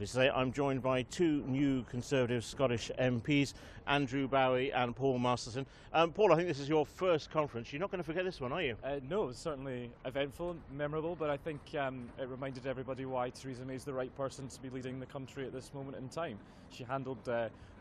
happy to say I'm joined by two new Conservative Scottish MPs, Andrew Bowie and Paul Masterton. Paul, I think this is your first conference. You're not going to forget this one, are you? No, it was certainly eventful and memorable, but I think it reminded everybody why Theresa May is the right person to be leading the country at this moment in time. She handled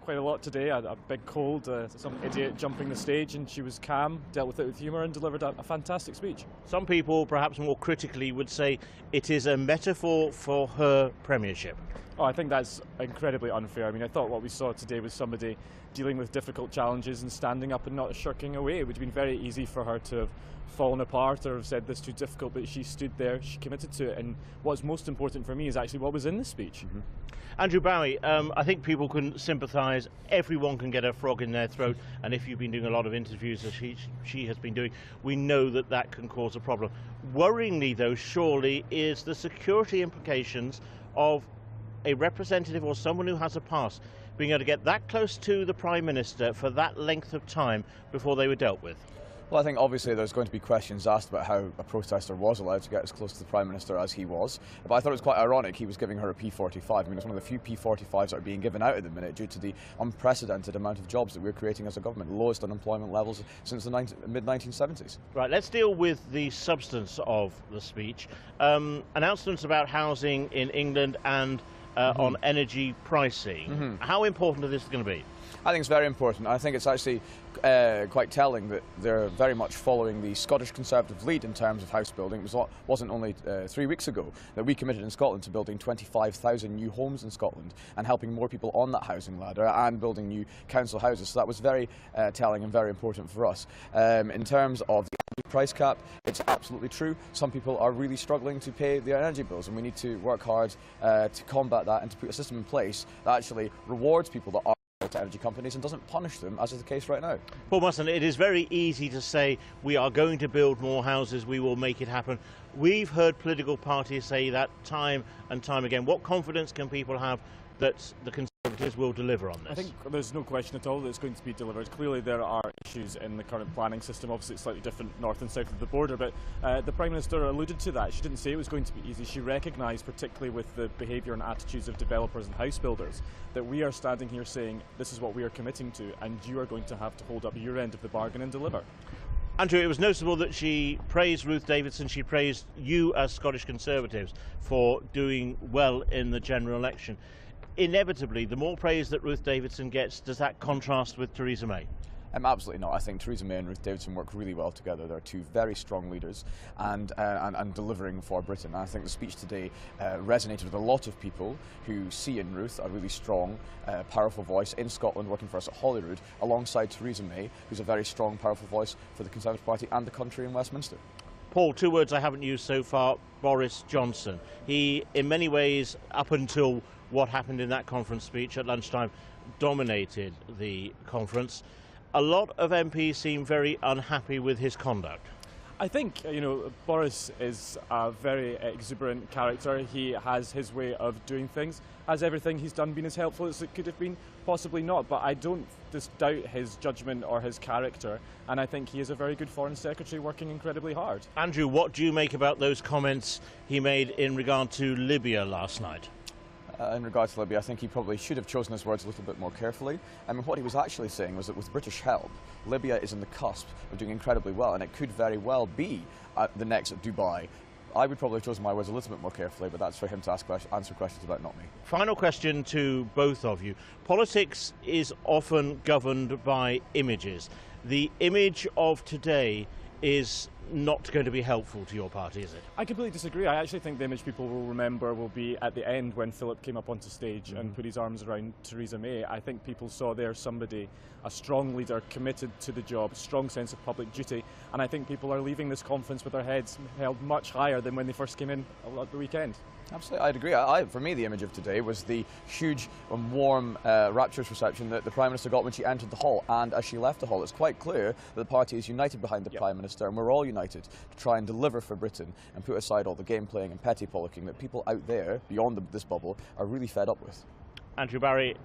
quite a lot today, a big cold, some idiot jumping the stage, and she was calm, dealt with it with humour and delivered a fantastic speech. Some people, perhaps more critically, would say it is a metaphor for her premiership. Oh, I think that's incredibly unfair. I mean, I thought what we saw today was somebody dealing with difficult challenges and standing up and not shirking away. It would have been very easy for her to have fallen apart or have said this is too difficult, but she stood there, she committed to it, and what's most important for me is actually what was in the speech. Mm-hmm. Andrew Bowie, I think people can sympathise. Everyone can get a frog in their throat, and if you've been doing a lot of interviews as she has been doing, we know that that can cause a problem. Worryingly, though, surely is the security implications of a representative or someone who has a pass being able to get that close to the Prime Minister for that length of time before they were dealt with. Well, I think obviously there's going to be questions asked about how a protester was allowed to get as close to the Prime Minister as he was. But I thought it was quite ironic he was giving her a P45. I mean, it's one of the few P45s that are being given out at the minute due to the unprecedented amount of jobs that we're creating as a government, lowest unemployment levels since the mid-1970s. Right, let's deal with the substance of the speech. Announcements about housing in England and on energy pricing. How important are this going to be? I think it's very important. I think it's actually quite telling that they're very much following the Scottish Conservative lead in terms of house building. It wasn't only 3 weeks ago that we committed in Scotland to building 25,000 new homes in Scotland and helping more people on that housing ladder and building new council houses. So that was very telling and very important for us. In terms of the energy price cap, it's absolutely true. Some people are really struggling to pay their energy bills, and we need to work hard to combat that and to put a system in place that actually rewards people that are to energy companies and doesn't punish them, as is the case right now. Paul Masterton, it is very easy to say we are going to build more houses, we will make it happen. We've heard political parties say that time and time again. What confidence can people have that the Conservatives will deliver on this? I think there's no question at all that it's going to be delivered. Clearly there are issues in the current planning system. Obviously it's slightly different north and south of the border, but the Prime Minister alluded to that. She didn't say it was going to be easy. She recognised, particularly with the behaviour and attitudes of developers and house builders, that we are standing here saying this is what we are committing to, and you are going to have to hold up your end of the bargain and deliver. Andrew, it was noticeable that she praised Ruth Davidson, she praised you as Scottish Conservatives for doing well in the general election. Inevitably, the more praise that Ruth Davidson gets, does that contrast with Theresa May? Absolutely not. I think Theresa May and Ruth Davidson work really well together. They're two very strong leaders and delivering for Britain. And I think the speech today resonated with a lot of people who see in Ruth a really strong, powerful voice in Scotland working for us at Holyrood, alongside Theresa May, who's a very strong, powerful voice for the Conservative Party and the country in Westminster. Paul, two words I haven't used so far, Boris Johnson. He, in many ways, up until what happened in that conference speech at lunchtime, dominated the conference. A lot of MPs seem very unhappy with his conduct. I think, Boris is a very exuberant character. He has his way of doing things. Has everything he's done been as helpful as it could have been? Possibly not, but I don't doubt his judgment or his character, and I think he is a very good Foreign Secretary working incredibly hard. Andrew, what do you make about those comments he made in regard to Libya last night? In regard to Libya, I think he probably should have chosen his words a little bit more carefully. I mean, what he was actually saying was that with British help, Libya is in the cusp of doing incredibly well, and it could very well be the next Dubai. I would probably have chosen my words a little bit more carefully, but that's for him to answer questions about, not me. Final question to both of you. Politics is often governed by images. The image of today is not going to be helpful to your party, is it? I completely disagree. I actually think the image people will remember will be at the end when Philip came up onto stage and put his arms around Theresa May. I think people saw there somebody, a strong leader, committed to the job, strong sense of public duty, and I think people are leaving this conference with their heads held much higher than when they first came in at the weekend. Absolutely, I'd agree. For me, the image of today was the huge and warm, rapturous reception that the Prime Minister got when she entered the hall, and as she left the hall. It's quite clear that the party is united behind the Prime Minister, and we're all united to try and deliver for Britain and put aside all the game playing and petty politicking that people out there, beyond this bubble, are really fed up with. Andrew Bowie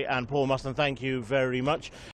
and Paul Masterton, thank you very much.